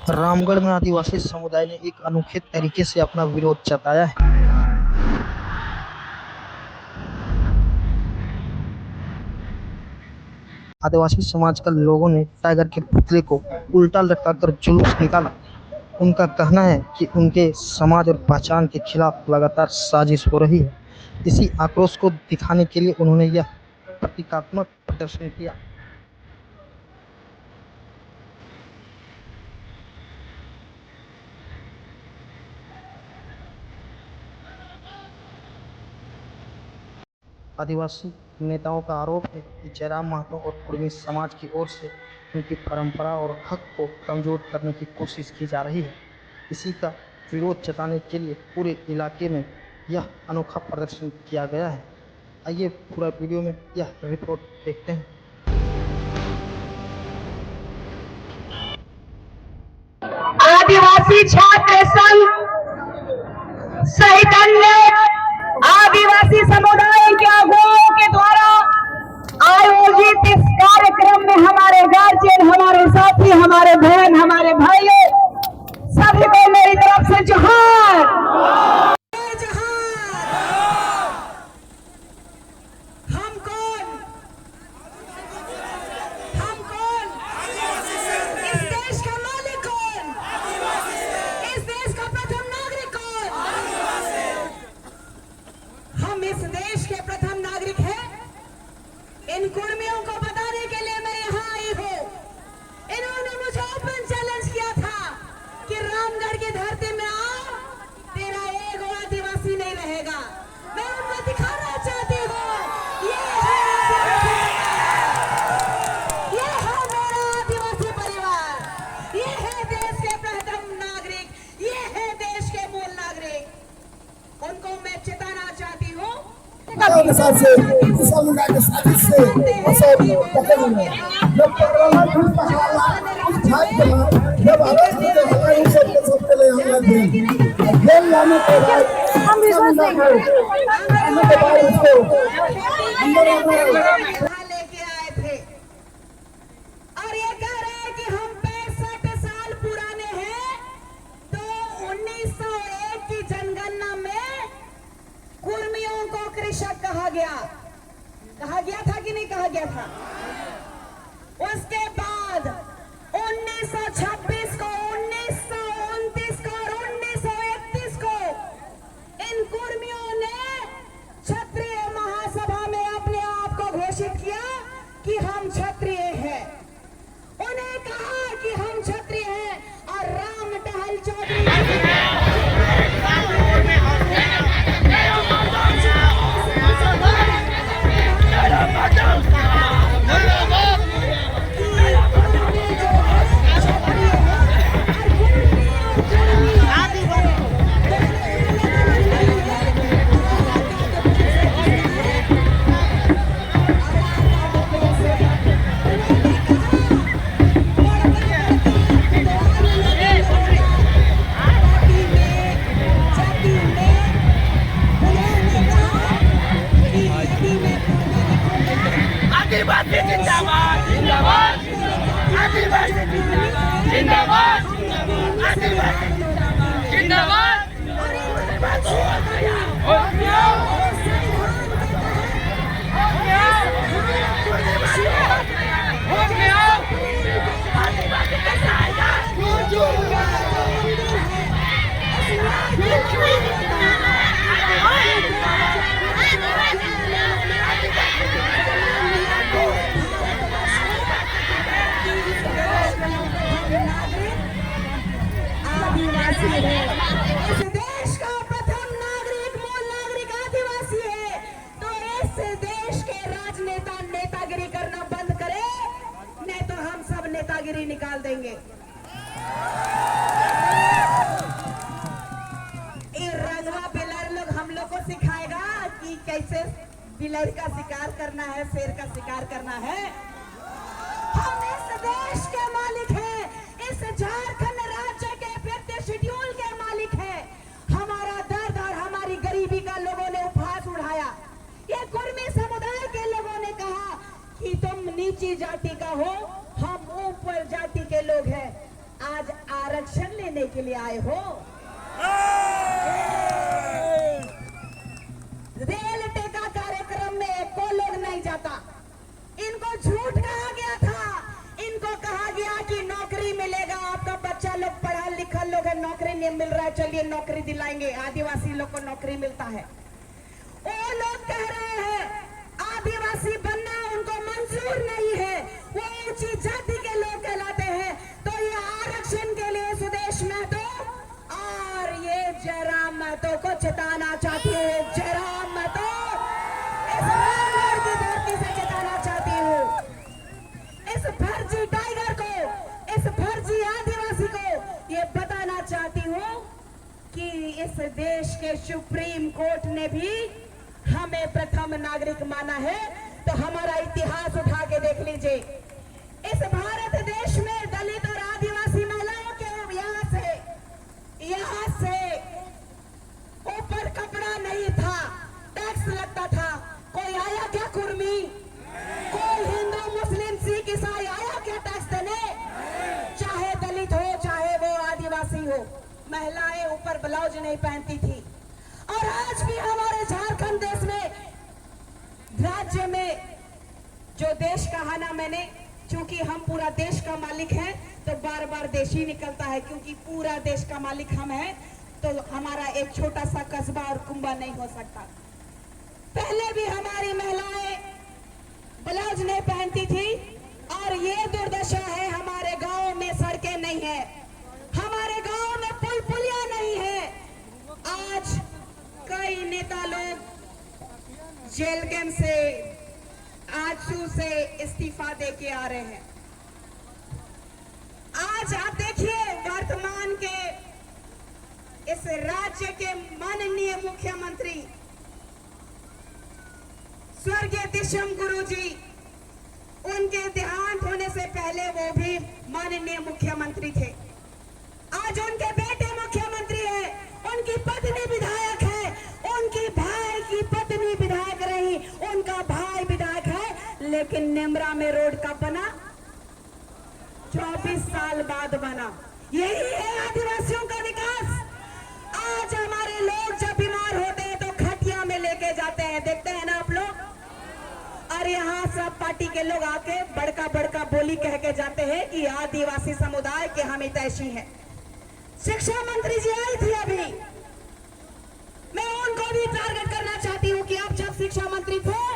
रामगढ़ में आदिवासी समुदाय ने एक अनोखे तरीके से अपना विरोध जताया है। आदिवासी समाज के लोगों ने टाइगर के पुतले को उल्टा लटकाकर जुलूस निकाला। उनका कहना है कि उनके समाज और पहचान के खिलाफ लगातार साजिश हो रही है। इसी आक्रोश को दिखाने के लिए उन्होंने यह प्रतीकात्मक प्रदर्शन किया। आदिवासी नेताओं का आरोप है कि जयराम महतो और कुर्मी समाज की ओर से उनकी परंपरा और हक को कमजोर करने की कोशिश की जा रही है। इसी का विरोध जताने के लिए पूरे इलाके में यह अनोखा प्रदर्शन किया गया है। आइए पूरा वीडियो में यह रिपोर्ट देखते हैं। आदिवासी छात्र संघ सहित अन्य आदिवासी समुदाय के अगुवाओं के द्वारा आयोजित इस कार्यक्रम में हमारे गार्जियन, हमारे साथी, हमारे बहन, हमारे भाइयों सभी को मेरी तरफ से जोहार। हम इस देश के प्रथम नागरिक हैं। इन कुर्मियों को बताने के लिए मैं यहाँ आई हूँ। इन्होंने मुझे ओपन चैलेंज किया था कि रामगढ़ की धरती में आओ, तेरा एक आदिवासी नहीं रहेगा। मैं उनको दिखाना चाहती हूँ ये है मेरा आदिवासी परिवार, ये है देश के प्रथम नागरिक, ये है देश के मूल नागरिक। उनको मैं चिताना चाहती हूँ के साथ से समुदाय के साजिश से सब पकड़ में जब पार्लियामेंट में पहला उठाई गया, जब भारत के हमारे सबके लिए हम जेल लाने के बाद हम समुदाय को हमने बाद उसको अंदर लेके आए थे और ये कह रहे हैं कि हम 65 साल पुराने हैं। तो 1901 की जनगणना में कुर्मियों को कृषक कहा गया था कि नहीं कहा गया था? उसके बाद 1926 को, 1929 को और 1931 को इन कुर्मियों ने क्षत्रिय महासभा में अपने आप को घोषित किया कि हम क्षत्रिय हैं। उन्हें कहा कि हम क्षत्रिय हैं और राम टहल चौधरी आदिवासी जिंदाबाद, जिंदाबाद, आदिवासी जिंदाबाद, जिंदाबाद, आदिवासी जिंदाबाद, इस देश का प्रथम नागरिक, मूल नागरिक आदिवासी है। तो इस देश के राजनेता नेतागिरी करना बंद करे, नहीं तो हम सब नेतागिरी निकाल देंगे। ये रंगवा बिलर लोग हम लोग को सिखाएगा कि कैसे बिलर का शिकार करना है, शेर का शिकार करना है। हम इस देश के मालिक हैं, इस झारखंड राज्य के 5th शेड्यूल के मालिक हैं। हमारा दर्द और हमारी गरीबी का लोगों ने उपहास उड़ाया। ये कुर्मी समुदाय के लोगों बनने के लिए आए हो? रेल टेका कार्यक्रम में एको लोग नहीं जाता। इनको झूठ कहा गया था, इनको कहा गया कि नौकरी मिलेगा, आपका बच्चा लोग पढ़ा लिखा लोग है, नौकरी नहीं मिल रहा है, चलिए नौकरी दिलाएंगे, आदिवासी लोग को नौकरी मिलता है। वो लोग कह रहे हैं आदिवासी बनना उनको मंजूर नहीं है, वो ऊंची जाति के लोग कहलाते हैं। तो ये आरक्षण के लिए सुदेश महतो और ये जयराम महतो को चेताना चाहती हूँ। जयराम महतो इस रामगढ़ की धरती से चेताना चाहती हूँ। इस फर्जी टाइगर को, इस फर्जी आदिवासी को ये बताना चाहती हूँ कि इस देश के सुप्रीम कोर्ट ने भी हमें प्रथम नागरिक माना है। तो हमारा इतिहास उठा के देख लीजिए, इस भारत देश में दलित और आदिवासी महिलाओं के यहाँ से ऊपर कपड़ा नहीं था, टैक्स लगता था। कोई आया क्या कुर्मी? कोई हिंदू मुस्लिम सिख ईसाई आया क्या टैक्स देने? चाहे दलित हो चाहे वो आदिवासी हो, महिलाएं ऊपर ब्लाउज नहीं पहनती थी। और आज भी हमारे झारखंड देश में, राज्य में, जो देश कहा ना मैंने, क्योंकि हम पूरा देश का मालिक हैं तो बार बार देश ही निकलता है, क्योंकि पूरा देश का मालिक हम हैं तो हमारा एक छोटा सा कस्बा और कुंबा नहीं हो सकता। पहले भी हमारी महिलाएं ब्लाउज नहीं पहनती थी और ये दुर्दशा है। हमारे गांव में सड़कें नहीं है, हमारे गांव में पुल पुलिया नहीं है। आज कई नेता लोग जेल गेम से, आजसू से इस्तीफा दे के आ रहे हैं। आज आप देखिए वर्तमान के इस राज्य के माननीय मुख्यमंत्री स्वर्गीय दिशम गुरु जी, उनके देहांत होने से पहले वो भी माननीय मुख्यमंत्री थे। आज उनके बेटे मुख्यमंत्री है, उनकी पत्नी विधायक है, उनकी भाई की पत्नी विधायक रही, उनका भाई विधायक है। लेकिन नेमरा में रोड कब बना? 24 साल बाद बना। यही है आदिवासियों का विकास। आज हमारे लोग जब बीमार होते हैं तो खटिया में लेके जाते हैं, देखते हैं ना आप लोग। और यहाँ सब पार्टी के लोग आके बड़का बड़का बोली कह के जाते हैं कि आदिवासी समुदाय के हम हितैषी हैं। शिक्षा मंत्री जी आई थी अभी, मैं उनको भी टारगेट करना चाहती हूँ कि आप जब शिक्षा मंत्री थे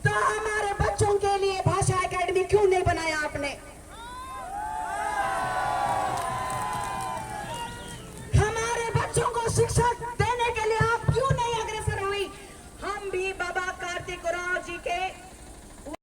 तो हमारे बच्चों के लिए भाषा एकेडमी क्यों नहीं बनाया आपने?